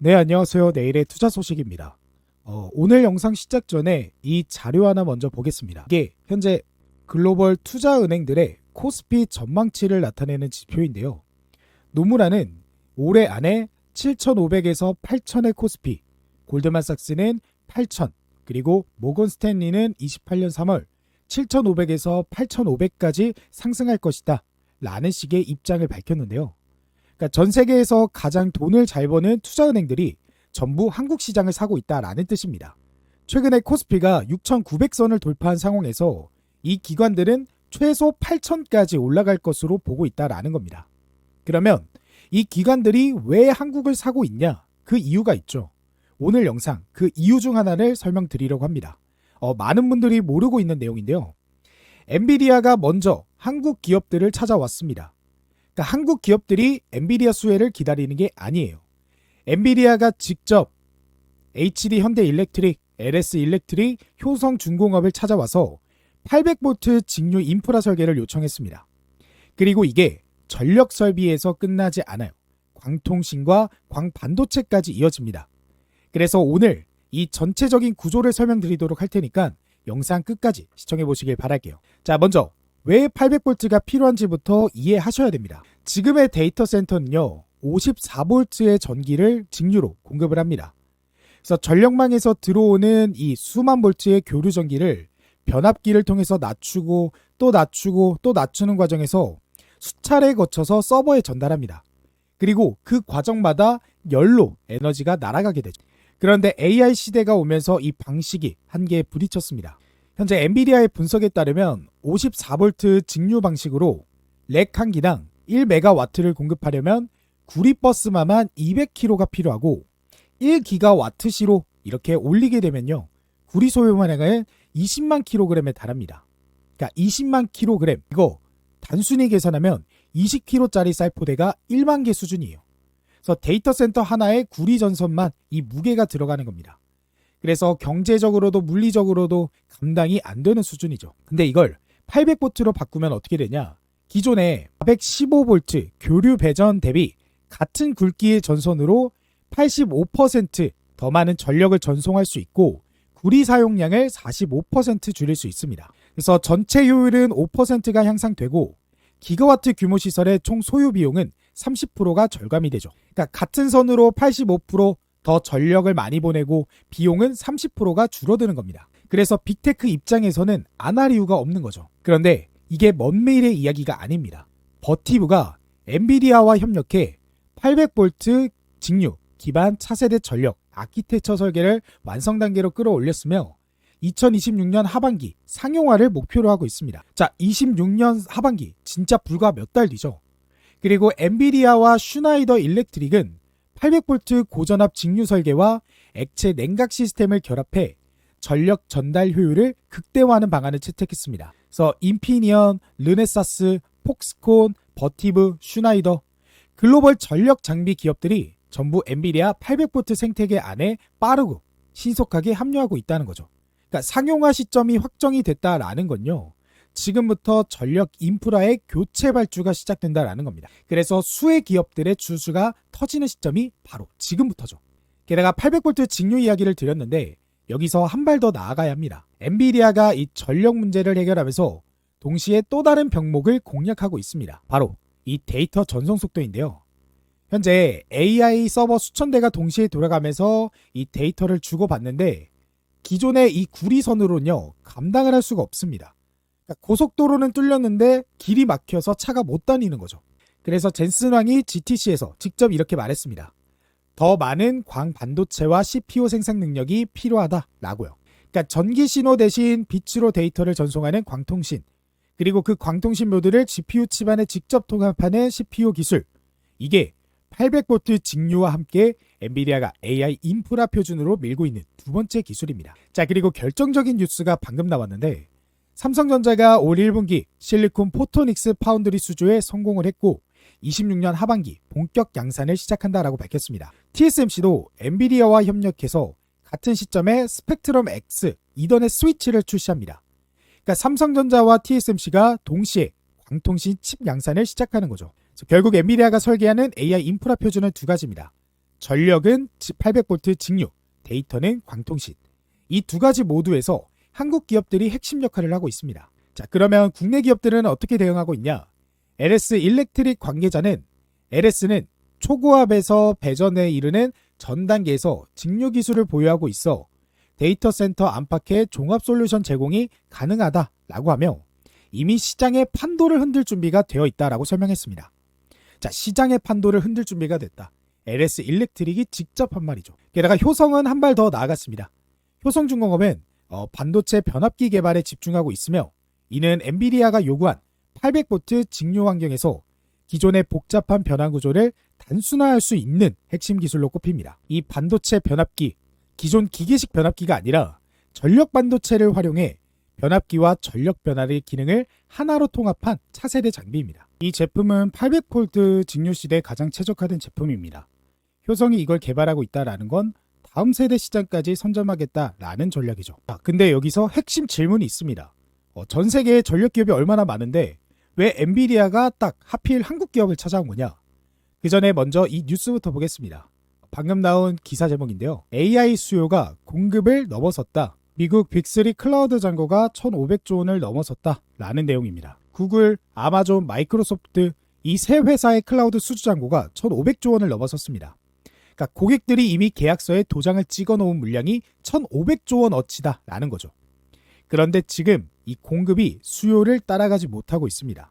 네, 안녕하세요. 내일의 투자 소식입니다. 오늘 영상 시작 전에 이 자료 하나 먼저 보겠습니다. 이게 현재 글로벌 투자은행들의 코스피 전망치를 나타내는 지표인데요. 노무라는 올해 안에 7,500에서 8,000의 코스피, 골드만삭스는 8,000, 그리고 모건 스탠리는 28년 3월 7,500에서 8,500까지 상승할 것이다 라는 식의 입장을 밝혔는데요. 그러니까 전 세계에서 가장 돈을 잘 버는 투자은행들이 전부 한국 시장을 사고 있다라는 뜻입니다. 최근에 코스피가 6,900선을 돌파한 상황에서 이 기관들은 최소 8,000까지 올라갈 것으로 보고 있다라는 겁니다. 그러면 이 기관들이 왜 한국을 사고 있냐? 그 이유가 있죠. 오늘 영상 그 이유 중 하나를 설명드리려고 합니다. 많은 분들이 모르고 있는 내용인데요. 엔비디아가 먼저 한국 기업들을 찾아왔습니다. 그러니까 한국 기업들이 엔비디아 수혜를 기다리는 게 아니에요. 엔비디아가 직접 HD 현대일렉트릭, LS일렉트릭, 효성중공업을 찾아와서 800V 직류 인프라 설계를 요청했습니다. 그리고 이게 전력 설비에서 끝나지 않아요. 광통신과 광반도체까지 이어집니다. 그래서 오늘 이 전체적인 구조를 설명드리도록 할 테니까 영상 끝까지 시청해 보시길 바랄게요. 자, 먼저 왜 800V가 필요한지부터 이해하셔야 됩니다. 지금의 데이터 센터는요, 54V의 전기를 직류로 공급을 합니다. 그래서 전력망에서 들어오는 이 수만 볼트의 교류 전기를 변압기를 통해서 낮추고 또 낮추고 또 낮추는 과정에서 수차례 거쳐서 서버에 전달합니다. 그리고 그 과정마다 열로 에너지가 날아가게 되죠. 그런데 AI 시대가 오면서 이 방식이 한계에 부딪혔습니다. 현재 엔비디아의 분석에 따르면 54V 직류 방식으로 렉 한 기당 1메가와트를 공급하려면 구리버스만만 200kg가 필요하고 1기가와트시로 이렇게 올리게 되면요, 구리 소요만량은 20만 kg에 달합니다. 그러니까 20만 kg, 이거 단순히 계산하면 20kg짜리 쌀포대가 1만 개 수준이에요. 그래서 데이터 센터 하나에 구리 전선만 이 무게가 들어가는 겁니다. 그래서 경제적으로도 물리적으로도 감당이 안 되는 수준이죠. 근데 이걸 800V로 바꾸면 어떻게 되냐? 기존의 415V 교류 배전 대비 같은 굵기의 전선으로 85% 더 많은 전력을 전송할 수 있고 구리 사용량을 45% 줄일 수 있습니다. 그래서 전체 효율은 5%가 향상되고 기가와트 규모 시설의 총 소요 비용은 30%가 절감이 되죠. 그러니까 같은 선으로 85%더 전력을 많이 보내고 비용은 30%가 줄어드는 겁니다. 그래서 빅테크 입장에서는 안 할 이유가 없는 거죠. 그런데 이게 먼 미래 이야기가 아닙니다. 버티브가 엔비디아와 협력해 800V 직류 기반 차세대 전력 아키텍처 설계를 완성 단계로 끌어올렸으며 2026년 하반기 상용화를 목표로 하고 있습니다. 자, 26년 하반기 진짜 불과 몇 달 뒤죠. 그리고 엔비디아와 슈나이더 일렉트릭은 800V 고전압 직류 설계와 액체 냉각 시스템을 결합해 전력 전달 효율을 극대화하는 방안을 채택했습니다. 그래서 인피니언, 르네사스, 폭스콘, 버티브, 슈나이더 글로벌 전력 장비 기업들이 전부 엔비디아 800V 생태계 안에 빠르고 신속하게 합류하고 있다는 거죠. 그러니까 상용화 시점이 확정이 됐다라는 건요, 지금부터 전력 인프라의 교체 발주가 시작된다라는 겁니다. 그래서 수혜 기업들의 주수가 터지는 시점이 바로 지금부터죠. 게다가 800V 직류 이야기를 드렸는데 여기서 한 발 더 나아가야 합니다. 엔비디아가 이 전력 문제를 해결하면서 동시에 또 다른 병목을 공략하고 있습니다. 바로 이 데이터 전송 속도인데요. 현재 AI 서버 수천 대가 동시에 돌아가면서 이 데이터를 주고받는데 기존의 이 구리선으로는요, 감당을 할 수가 없습니다. 고속도로는 뚫렸는데 길이 막혀서 차가 못 다니는 거죠. 그래서 젠슨 왕이 GTC에서 직접 이렇게 말했습니다. 더 많은 광반도체와 CPU 생산 능력이 필요하다라고요. 그러니까 전기 신호 대신 빛으로 데이터를 전송하는 광통신, 그리고 그 광통신 모듈을 GPU 칩 안에 직접 통합하는 CPU 기술, 이게 800V 직류와 함께 엔비디아가 AI 인프라 표준으로 밀고 있는 두 번째 기술입니다. 자, 그리고 결정적인 뉴스가 방금 나왔는데 삼성전자가 올 1분기 실리콘 포토닉스 파운드리 수주에 성공을 했고 26년 하반기 본격 양산을 시작한다라고 밝혔습니다. TSMC도 엔비디아와 협력해서 같은 시점에 스펙트럼 X 이더넷 스위치를 출시합니다. 그러니까 삼성전자와 TSMC가 동시에 광통신 칩 양산을 시작하는 거죠. 결국 엔비디아가 설계하는 AI 인프라 표준은 두 가지입니다. 전력은 800V 직류, 데이터는 광통신. 이 두 가지 모두에서 한국 기업들이 핵심 역할을 하고 있습니다. 자, 그러면 국내 기업들은 어떻게 대응하고 있냐? LS 일렉트릭 관계자는 LS는 초고압에서 배전에 이르는 전 단계에서 직류 기술을 보유하고 있어 데이터 센터 안팎의 종합 솔루션 제공이 가능하다라고 하며 이미 시장의 판도를 흔들 준비가 되어 있다라고 설명했습니다. 자, 시장의 판도를 흔들 준비가 됐다. LS 일렉트릭이 직접 한 말이죠. 게다가 효성은 한 발 더 나아갔습니다. 효성중공업은 반도체 변압기 개발에 집중하고 있으며 이는 엔비디아가 요구한 800V 직류 환경에서 기존의 복잡한 변환 구조를 단순화할 수 있는 핵심 기술로 꼽힙니다. 이 반도체 변압기, 기존 기계식 변압기가 아니라 전력 반도체를 활용해 변압기와 전력 변화의 기능을 하나로 통합한 차세대 장비입니다. 이 제품은 800V 직류 시대에 가장 최적화된 제품입니다. 효성이 이걸 개발하고 있다는 건 다음 세대 시장까지 선점하겠다라는 전략이죠. 근데 여기서 핵심 질문이 있습니다. 전 세계에 전력 기업이 얼마나 많은데 왜 엔비디아가 딱 하필 한국 기업을 찾아온 거냐? 그 전에 먼저 이 뉴스부터 보겠습니다. 방금 나온 기사 제목인데요. AI 수요가 공급을 넘어섰다. 미국 빅3 클라우드 잔고가 1,500조 원을 넘어섰다 라는 내용입니다. 구글, 아마존, 마이크로소프트 이 세 회사의 클라우드 수주 잔고가 1,500조 원을 넘어섰습니다. 그러니까 고객들이 이미 계약서에 도장을 찍어 놓은 물량이 1,500조 원 어치다 라는 거죠. 그런데 지금 이 공급이 수요를 따라가지 못하고 있습니다.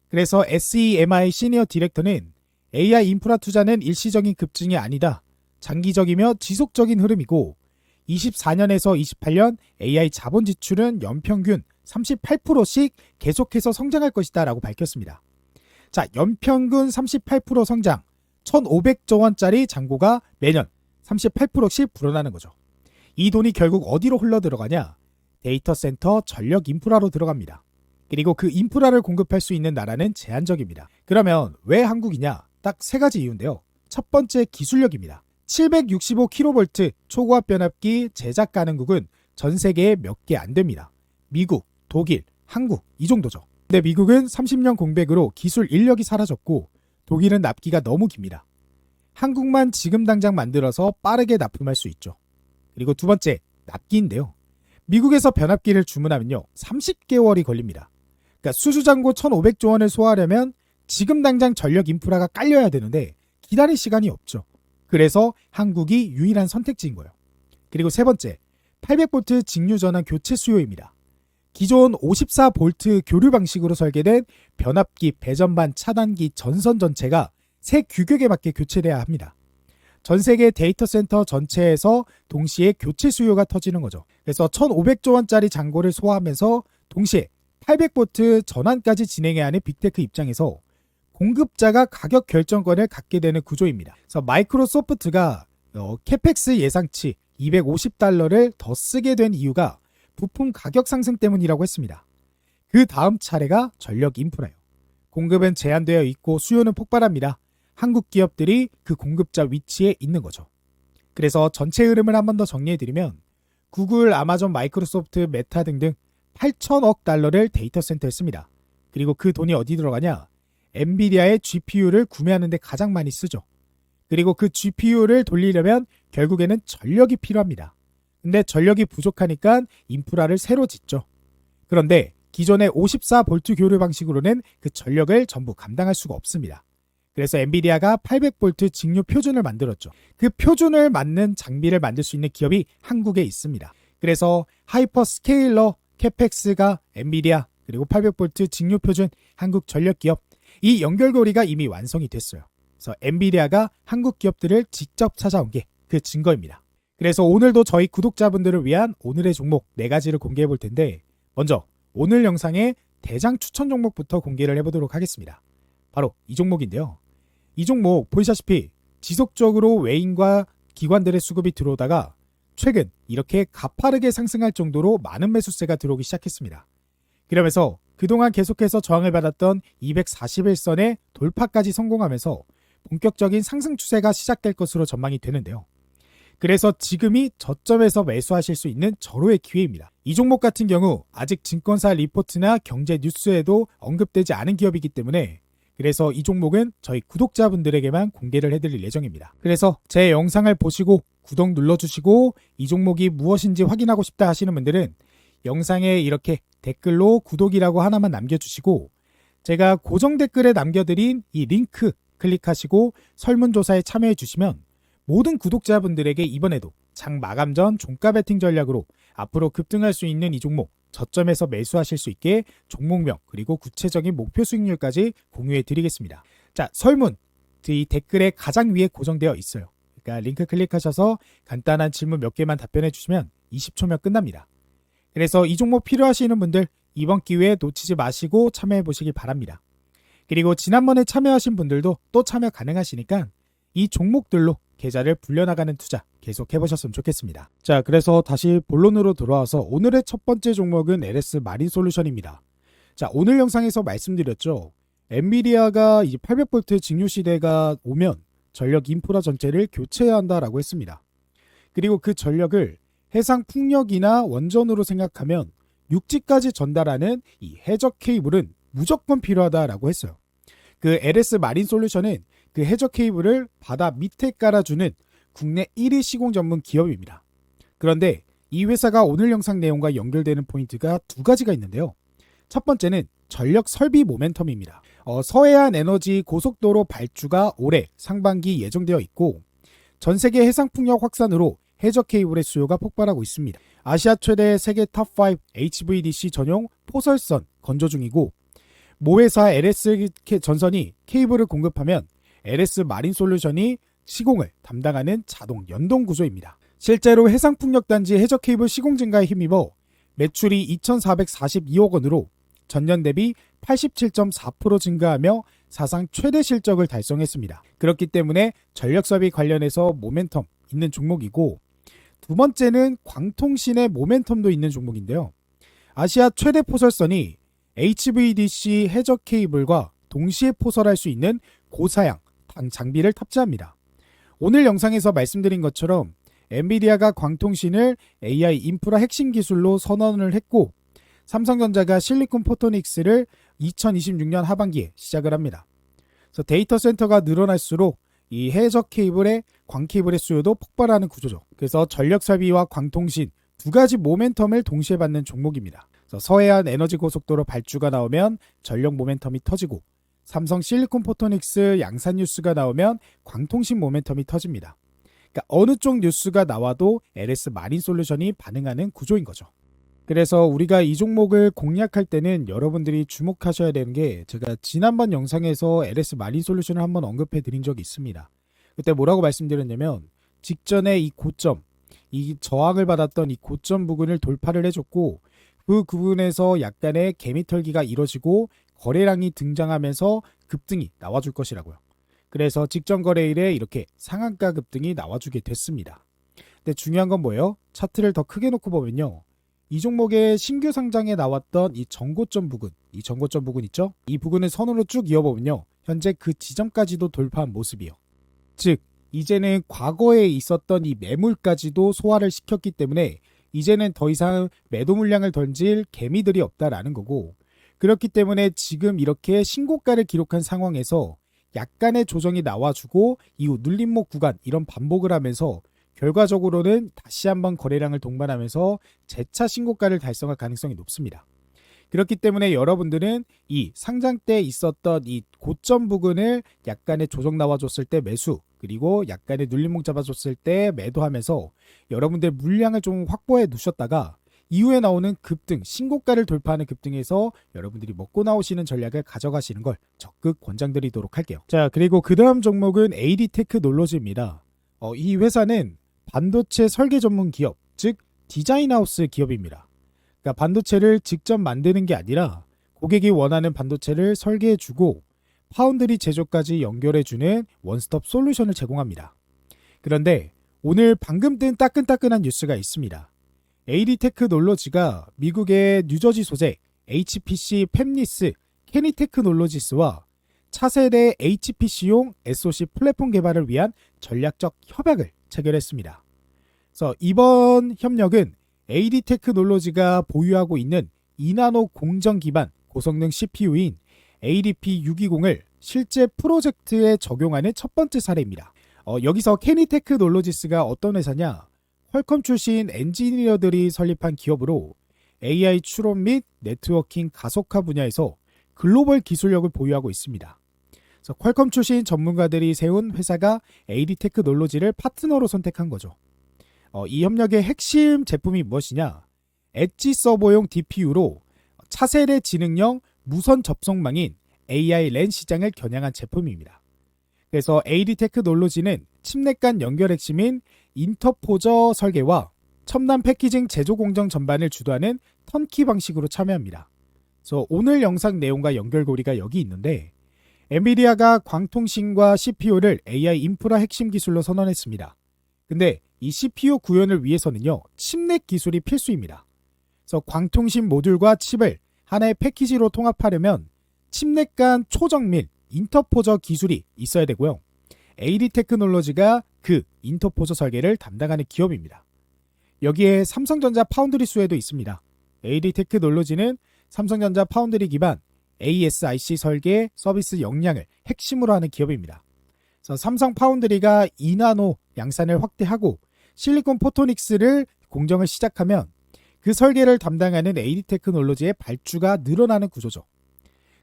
그래서 SEMI 시니어 디렉터는 AI 인프라 투자는 일시적인 급증이 아니다. 장기적이며 지속적인 흐름이고 24년에서 28년 AI 자본 지출은 연평균 38%씩 계속해서 성장할 것이다 라고 밝혔습니다. 자, 연평균 38% 성장, 1,500조 원짜리 잔고가 매년 38%씩 불어나는 거죠. 이 돈이 결국 어디로 흘러 들어가냐? 데이터 센터 전력 인프라로 들어갑니다. 그리고 그 인프라를 공급할 수 있는 나라는 제한적입니다. 그러면 왜 한국이냐? 딱 세 가지 이유인데요. 첫 번째 기술력입니다. 765kV 초고압 변압기 제작 가능국은 전 세계에 몇 개 안 됩니다. 미국, 독일, 한국 이 정도죠. 근데 미국은 30년 공백으로 기술 인력이 사라졌고 독일은 납기가 너무 깁니다. 한국만 지금 당장 만들어서 빠르게 납품할 수 있죠. 그리고 두 번째, 납기인데요. 미국에서 변압기를 주문하면요 30개월이 걸립니다. 그러니까 수주잔고 1,500조 원을 소화하려면 지금 당장 전력 인프라가 깔려야 되는데 기다릴 시간이 없죠. 그래서 한국이 유일한 선택지인 거예요. 그리고 세 번째, 800V 직류 전환 교체 수요입니다. 기존 54V 교류 방식으로 설계된 변압기, 배전반, 차단기, 전선 전체가 새 규격에 맞게 교체돼야 합니다. 전 세계 데이터 센터 전체에서 동시에 교체 수요가 터지는 거죠. 그래서 1,500조 원짜리 잔고를 소화하면서 동시에 800V 전환까지 진행해야 하는 빅테크 입장에서 공급자가 가격 결정권을 갖게 되는 구조입니다. 그래서 마이크로소프트가 캐펙스 예상치 $250를 더 쓰게 된 이유가 부품 가격 상승 때문이라고 했습니다. 그 다음 차례가 전력 인프라예요. 공급은 제한되어 있고 수요는 폭발합니다. 한국 기업들이 그 공급자 위치에 있는 거죠. 그래서 전체 흐름을 한 번 더 정리해드리면 구글, 아마존, 마이크로소프트, 메타 등등 8천억 달러를 데이터 센터에 씁니다. 그리고 그 돈이 어디 들어가냐? 엔비디아의 GPU를 구매하는 데 가장 많이 쓰죠. 그리고 그 GPU를 돌리려면 결국에는 전력이 필요합니다. 근데 전력이 부족하니까 인프라를 새로 짓죠. 그런데 기존의 54V 교류 방식으로는 그 전력을 전부 감당할 수가 없습니다. 그래서 엔비디아가 800V 직류 표준을 만들었죠. 그 표준을 맞는 장비를 만들 수 있는 기업이 한국에 있습니다. 그래서 하이퍼스케일러 캐펙스가 엔비디아, 그리고 800V 직류 표준 한국 전력 기업, 이 연결고리가 이미 완성이 됐어요. 그래서 엔비디아가 한국 기업들을 직접 찾아온 게 그 증거입니다. 그래서 오늘도 저희 구독자분들을 위한 오늘의 종목 4가지를 공개해 볼 텐데 먼저 오늘 영상의 대장 추천 종목부터 공개를 해보도록 하겠습니다. 바로 이 종목인데요. 이 종목 보시다시피 지속적으로 외인과 기관들의 수급이 들어오다가 최근 이렇게 가파르게 상승할 정도로 많은 매수세가 들어오기 시작했습니다. 그러면서 그동안 계속해서 저항을 받았던 241선의 돌파까지 성공하면서 본격적인 상승 추세가 시작될 것으로 전망이 되는데요. 그래서 지금이 저점에서 매수하실 수 있는 절호의 기회입니다. 이 종목 같은 경우 아직 증권사 리포트나 경제 뉴스에도 언급되지 않은 기업이기 때문에 그래서 이 종목은 저희 구독자분들에게만 공개를 해드릴 예정입니다. 그래서 제 영상을 보시고 구독 눌러주시고 이 종목이 무엇인지 확인하고 싶다 하시는 분들은 영상에 이렇게 댓글로 구독이라고 하나만 남겨주시고 제가 고정 댓글에 남겨드린 이 링크 클릭하시고 설문조사에 참여해 주시면 모든 구독자분들에게 이번에도 장 마감 전 종가 베팅 전략으로 앞으로 급등할 수 있는 이 종목 저점에서 매수하실 수 있게 종목명 그리고 구체적인 목표 수익률까지 공유해 드리겠습니다. 자, 설문 이 댓글에 가장 위에 고정되어 있어요. 그러니까 링크 클릭하셔서 간단한 질문 몇 개만 답변해 주시면 20초면 끝납니다. 그래서 이 종목 필요하시는 분들 이번 기회에 놓치지 마시고 참여해 보시기 바랍니다. 그리고 지난번에 참여하신 분들도 또 참여 가능하시니까 이 종목들로 계좌를 불려나가는 투자 계속 해보셨으면 좋겠습니다. 자, 그래서 다시 본론으로 돌아와서 오늘의 첫 번째 종목은 LS 마린솔루션입니다. 자, 오늘 영상에서 말씀드렸죠. 엔비디아가 이제 800V 직류 시대가 오면 전력 인프라 전체를 교체해야 한다라고 했습니다. 그리고 그 전력을 해상 풍력이나 원전으로 생각하면 육지까지 전달하는 이 해적 케이블은 무조건 필요하다라고 했어요. 그 LS 마린솔루션은 그 해적 케이블을 바다 밑에 깔아주는 국내 1위 시공 전문 기업입니다. 그런데 이 회사가 오늘 영상 내용과 연결되는 포인트가 두 가지가 있는데요. 첫 번째는 전력 설비 모멘텀입니다. 서해안 에너지 고속도로 발주가 올해 상반기 예정되어 있고 전 세계 해상풍력 확산으로 해적 케이블의 수요가 폭발하고 있습니다. 아시아 최대 세계 탑5 HVDC 전용 포설선 건조 중이고 모 회사 LS 전선이 케이블을 공급하면 LS 마린솔루션이 시공을 담당하는 자동 연동 구조입니다. 실제로 해상풍력단지 해적 케이블 시공 증가에 힘입어 매출이 2,442억 원으로 전년 대비 87.4% 증가하며 사상 최대 실적을 달성했습니다. 그렇기 때문에 전력섭이 관련해서 모멘텀 있는 종목이고 두 번째는 광통신의 모멘텀도 있는 종목인데요. 아시아 최대 포설선이 HVDC 해적 케이블과 동시에 포설할 수 있는 고사양 장비를 탑재합니다. 오늘 영상에서 말씀드린 것처럼 엔비디아가 광통신을 AI 인프라 핵심 기술로 선언을 했고 삼성전자가 실리콘 포토닉스를 2026년 하반기에 시작을 합니다. 그래서 데이터 센터가 늘어날수록 이 해적 케이블의 광 케이블의 수요도 폭발하는 구조죠. 그래서 전력 설비와 광통신 두 가지 모멘텀을 동시에 받는 종목입니다. 그래서 서해안 에너지 고속도로 발주가 나오면 전력 모멘텀이 터지고 삼성 실리콘 포토닉스 양산 뉴스가 나오면 광통신 모멘텀이 터집니다. 그러니까 어느 쪽 뉴스가 나와도 LS 마린솔루션이 반응하는 구조인 거죠. 그래서 우리가 이 종목을 공략할 때는 여러분들이 주목하셔야 되는 게 제가 지난번 영상에서 LS 마린솔루션을 한번 언급해 드린 적이 있습니다. 그때 뭐라고 말씀드렸냐면 직전에 이 고점, 이 저항을 받았던 이 고점 부근을 돌파를 해줬고 그 부분에서 약간의 개미털기가 이뤄지고 거래량이 등장하면서 급등이 나와줄 것이라고요. 그래서 직전 거래일에 이렇게 상한가 급등이 나와주게 됐습니다. 근데 중요한 건 뭐예요? 차트를 더 크게 놓고 보면요. 이 종목의 신규 상장에 나왔던 이 전고점 부근, 이 전고점 부근 있죠? 이 부근을 선으로 쭉 이어보면요. 현재 그 지점까지도 돌파한 모습이요. 즉, 이제는 과거에 있었던 이 매물까지도 소화를 시켰기 때문에 이제는 더 이상 매도 물량을 던질 개미들이 없다라는 거고 그렇기 때문에 지금 이렇게 신고가를 기록한 상황에서 약간의 조정이 나와주고 이후 눌림목 구간 이런 반복을 하면서 결과적으로는 다시 한번 거래량을 동반하면서 재차 신고가를 달성할 가능성이 높습니다. 그렇기 때문에 여러분들은 이 상장 때 있었던 이 고점 부근을 약간의 조정 나와줬을 때 매수 그리고 약간의 눌림목 잡아줬을 때 매도하면서 여러분들 물량을 좀 확보해 두셨다가 이후에 나오는 급등, 신고가를 돌파하는 급등에서 여러분들이 먹고 나오시는 전략을 가져가시는 걸 적극 권장드리도록 할게요. 자, 그리고 그 다음 종목은 AD테크놀로지입니다. 이 회사는 반도체 설계 전문 기업, 즉 디자인하우스 기업입니다. 그러니까 반도체를 직접 만드는 게 아니라 고객이 원하는 반도체를 설계해주고 파운드리 제조까지 연결해주는 원스톱 솔루션을 제공합니다. 그런데 오늘 방금 뜬 따끈따끈한 뉴스가 있습니다. AD테크놀로지가 미국의 뉴저지 소재 HPC 팹리스 케니테크놀로지스와 차세대 HPC용 SoC 플랫폼 개발을 위한 전략적 협약을 체결했습니다. 그래서 이번 협력은 AD테크놀로지가 보유하고 있는 2나노 공정 기반 고성능 CPU인 ADP620을 실제 프로젝트에 적용하는 첫 번째 사례입니다. 여기서 케니 테크놀로지스가 어떤 회사냐? 퀄컴 출신 엔지니어들이 설립한 기업으로 AI 추론 및 네트워킹 가속화 분야에서 글로벌 기술력을 보유하고 있습니다. 그래서 퀄컴 출신 전문가들이 세운 회사가 AD 테크놀로지를 파트너로 선택한 거죠. 이 협력의 핵심 제품이 무엇이냐? 엣지 서버용 DPU로 차세대 지능형 무선 접속망인 AI 랜 시장을 겨냥한 제품입니다. 그래서 AD 테크놀로지는 칩넷 간 연결 핵심인 인터포저 설계와 첨단 패키징 제조 공정 전반을 주도하는 턴키 방식으로 참여합니다. 그래서 오늘 영상 내용과 연결고리가 여기 있는데, 엔비디아가 광통신과 CPU를 AI 인프라 핵심 기술로 선언했습니다. 근데 이 CPU 구현을 위해서는요, 칩넷 기술이 필수입니다. 그래서 광통신 모듈과 칩을 하나의 패키지로 통합하려면 칩넷 간 초정밀 인터포저 기술이 있어야 되고요. AD 테크놀로지가 그 인터포저 설계를 담당하는 기업입니다. 여기에 삼성전자 파운드리 수혜도 있습니다. AD 테크놀로지는 삼성전자 파운드리 기반 ASIC 설계 서비스 역량을 핵심으로 하는 기업입니다. 그래서 삼성 파운드리가 2나노 양산을 확대하고 실리콘 포토닉스를 공정을 시작하면 그 설계를 담당하는 AD 테크놀로지의 발주가 늘어나는 구조죠.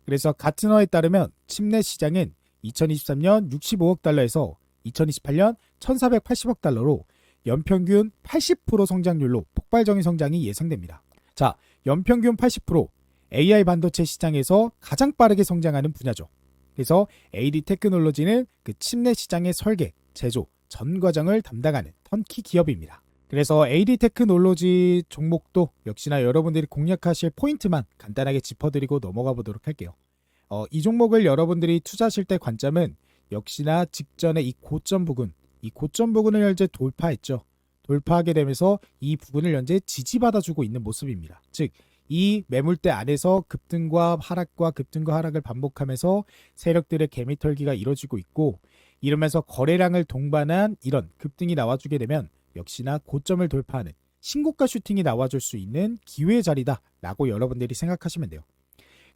그래서 가트너에 따르면 칩넷 시장은 2023년 65억 달러에서 2028년 1480억 달러로 연평균 80% 성장률로 폭발적인 성장이 예상됩니다. 자, 연평균 80% AI 반도체 시장에서 가장 빠르게 성장하는 분야죠. 그래서 AD 테크놀로지는 그 칩넷 시장의 설계, 제조, 전 과정을 담당하는 턴키 기업입니다. 그래서 AD 테크놀로지 종목도 역시나 여러분들이 공략하실 포인트만 간단하게 짚어드리고 넘어가 보도록 할게요. 이 종목을 여러분들이 투자하실 때 관점은 역시나 직전에 이 고점 부근을 현재 돌파했죠. 돌파하게 되면서 이 부근을 현재 지지받아주고 있는 모습입니다. 즉, 이 매물대 안에서 급등과 하락을 반복하면서 세력들의 개미털기가 이루어지고 있고, 이러면서 거래량을 동반한 이런 급등이 나와주게 되면 역시나 고점을 돌파하는 신고가 슈팅이 나와줄 수 있는 기회의 자리다라고 여러분들이 생각하시면 돼요.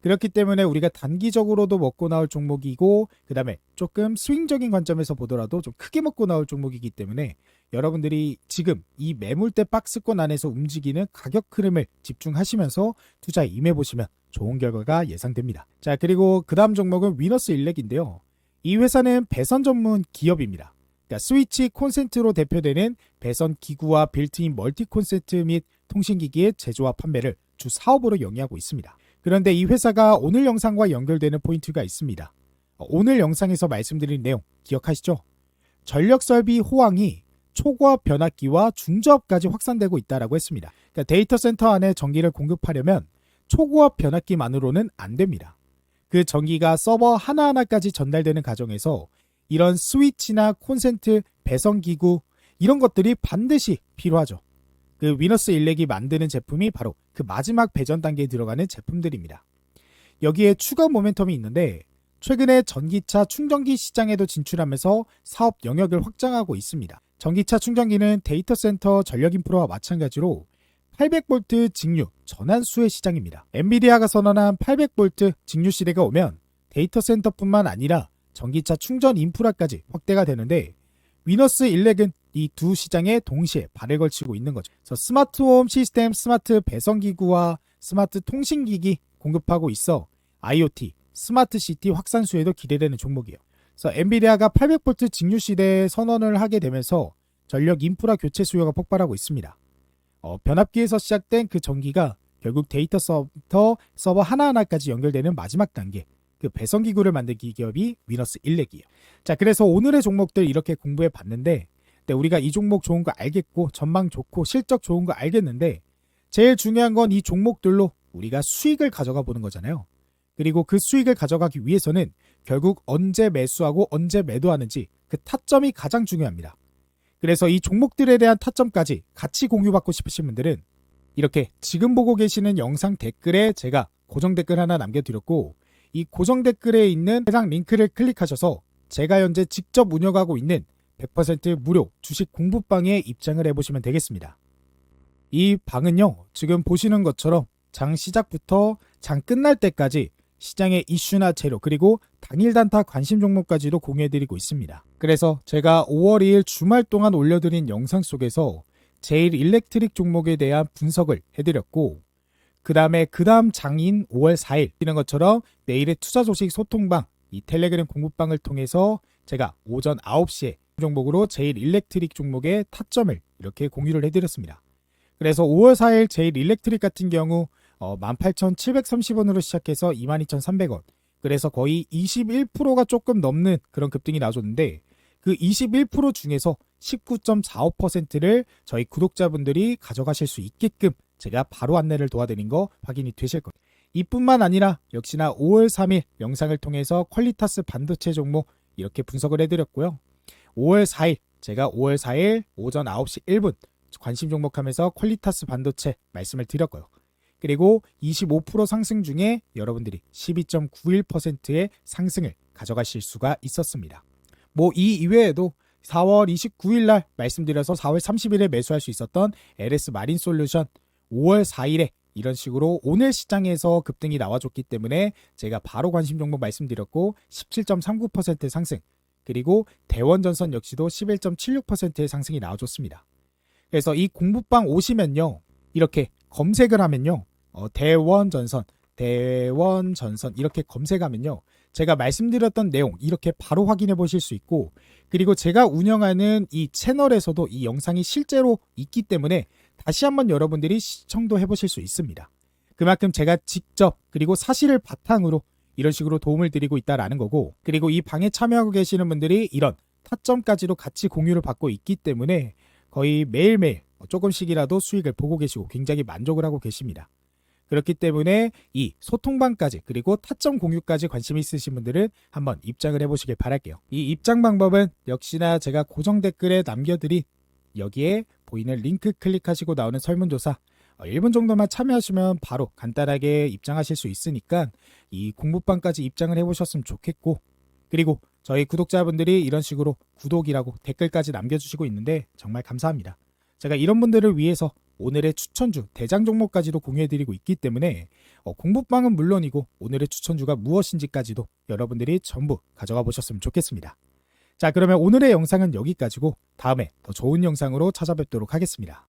그렇기 때문에 우리가 단기적으로도 먹고 나올 종목이고, 그 다음에 조금 스윙적인 관점에서 보더라도 좀 크게 먹고 나올 종목이기 때문에 여러분들이 지금 이 매물대 박스권 안에서 움직이는 가격 흐름을 집중하시면서 투자에 임해보시면 좋은 결과가 예상됩니다. 자, 그리고 그 다음 종목은 위너스 일렉인데요. 이 회사는 배선 전문 기업입니다. 그러니까 스위치 콘센트로 대표되는 배선 기구와 빌트인 멀티 콘센트 및 통신기기의 제조와 판매를 주 사업으로 영위하고 있습니다. 그런데 이 회사가 오늘 영상과 연결되는 포인트가 있습니다. 오늘 영상에서 말씀드린 내용 기억하시죠? 전력 설비 호황이 초고압 변압기와 중저압까지 확산되고 있다고 했습니다. 그러니까 데이터 센터 안에 전기를 공급하려면 초고압 변압기만으로는 안 됩니다. 그 전기가 서버 하나하나까지 전달되는 과정에서 이런 스위치나 콘센트, 배선기구 이런 것들이 반드시 필요하죠. 그 위너스 일렉이 만드는 제품이 바로 그 마지막 배전 단계에 들어가는 제품들입니다. 여기에 추가 모멘텀이 있는데, 최근에 전기차 충전기 시장에도 진출하면서 사업 영역을 확장하고 있습니다. 전기차 충전기는 데이터 센터 전력 인프라와 마찬가지로 800V 직류 전환 수혜 시장입니다. 엔비디아가 선언한 800V 직류 시대가 오면 데이터 센터뿐만 아니라 전기차 충전 인프라까지 확대가 되는데, 위너스 일렉은 이 두 시장에 동시에 발을 걸치고 있는 거죠. 그래서 스마트홈 시스템, 스마트 배선기구와 스마트 통신기기 공급하고 있어 IoT, 스마트 시티 확산 수혜도 기대되는 종목이에요. 그래서 엔비디아가 800V 직류 시대에 선언을 하게 되면서 전력 인프라 교체 수요가 폭발하고 있습니다. 변압기에서 시작된 그 전기가 결국 데이터 센터 서버 하나하나까지 연결되는 마지막 단계, 그 배선기구를 만든 기업이 위너스 일렉이에요. 자, 그래서 오늘의 종목들 이렇게 공부해 봤는데, 우리가 이 종목 좋은 거 알겠고 전망 좋고 실적 좋은 거 알겠는데, 제일 중요한 건 이 종목들로 우리가 수익을 가져가 보는 거잖아요. 그리고 그 수익을 가져가기 위해서는 결국 언제 매수하고 언제 매도하는지 그 타점이 가장 중요합니다. 그래서 이 종목들에 대한 타점까지 같이 공유받고 싶으신 분들은 이렇게 지금 보고 계시는 영상 댓글에 제가 고정 댓글 하나 남겨드렸고, 이 고정 댓글에 있는 해당 링크를 클릭하셔서 제가 현재 직접 운영하고 있는 100% 무료 주식 공부방에 입장을 해보시면 되겠습니다. 이 방은요, 지금 보시는 것처럼 장 시작부터 장 끝날 때까지 시장의 이슈나 재료 그리고 당일 단타 관심 종목까지도 공유해드리고 있습니다. 그래서 제가 5월 2일 주말 동안 올려드린 영상 속에서 제일 일렉트릭 종목에 대한 분석을 해드렸고 그 다음 장인 5월 4일 이런 것처럼 내일의 투자 소식 소통방 이 텔레그램 공부방을 통해서 제가 오전 9시에 종목으로 제일 일렉트릭 종목의 타점을 이렇게 공유를 해드렸습니다. 그래서 5월 4일 제일 일렉트릭 같은 경우 18,730원으로 시작해서 22,300원. 그래서 거의 21%가 조금 넘는 그런 급등이 나와줬는데 그 21% 중에서 19.45%를 저희 구독자분들이 가져가실 수 있게끔 제가 바로 안내를 도와드린 거 확인이 되실 거예요. 이뿐만 아니라 역시나 5월 3일 영상을 통해서 퀄리타스 반도체 종목 이렇게 분석을 해드렸고요. 5월 4일 제가 5월 4일 오전 9시 1분 관심 종목하면서 퀄리타스 반도체 말씀을 드렸고요. 그리고 25% 상승 중에 여러분들이 12.91%의 상승을 가져가실 수가 있었습니다. 뭐 이 이외에도 4월 29일 날 말씀드려서 4월 30일에 매수할 수 있었던 LS 마린 솔루션 5월 4일에 이런 식으로 오늘 시장에서 급등이 나와줬기 때문에 제가 바로 관심 종목 말씀드렸고 17.39% 상승 그리고 대원전선 역시도 11.76%의 상승이 나와줬습니다. 그래서 이 공부방 오시면요 이렇게 검색을 하면요 대원전선 이렇게 검색하면요 제가 말씀드렸던 내용 이렇게 바로 확인해 보실 수 있고 그리고 제가 운영하는 이 채널에서도 이 영상이 실제로 있기 때문에 다시 한번 여러분들이 시청도 해보실 수 있습니다. 그만큼 제가 직접 그리고 사실을 바탕으로 이런 식으로 도움을 드리고 있다라는 거고 그리고 이 방에 참여하고 계시는 분들이 이런 타점까지도 같이 공유를 받고 있기 때문에 거의 매일매일 조금씩이라도 수익을 보고 계시고 굉장히 만족을 하고 계십니다. 그렇기 때문에 이 소통방까지 그리고 타점 공유까지 관심 있으신 분들은 한번 입장을 해보시길 바랄게요. 이 입장 방법은 역시나 제가 고정 댓글에 남겨드린 여기에 보이는 링크 클릭하시고 나오는 설문조사 1분 정도만 참여하시면 바로 간단하게 입장하실 수 있으니까 이 공부방까지 입장을 해보셨으면 좋겠고 그리고 저희 구독자분들이 이런 식으로 구독이라고 댓글까지 남겨주시고 있는데 정말 감사합니다. 제가 이런 분들을 위해서 오늘의 추천주, 대장 종목까지도 공유해드리고 있기 때문에 공부방은 물론이고 오늘의 추천주가 무엇인지까지도 여러분들이 전부 가져가 보셨으면 좋겠습니다. 자, 그러면 오늘의 영상은 여기까지고 다음에 더 좋은 영상으로 찾아뵙도록 하겠습니다.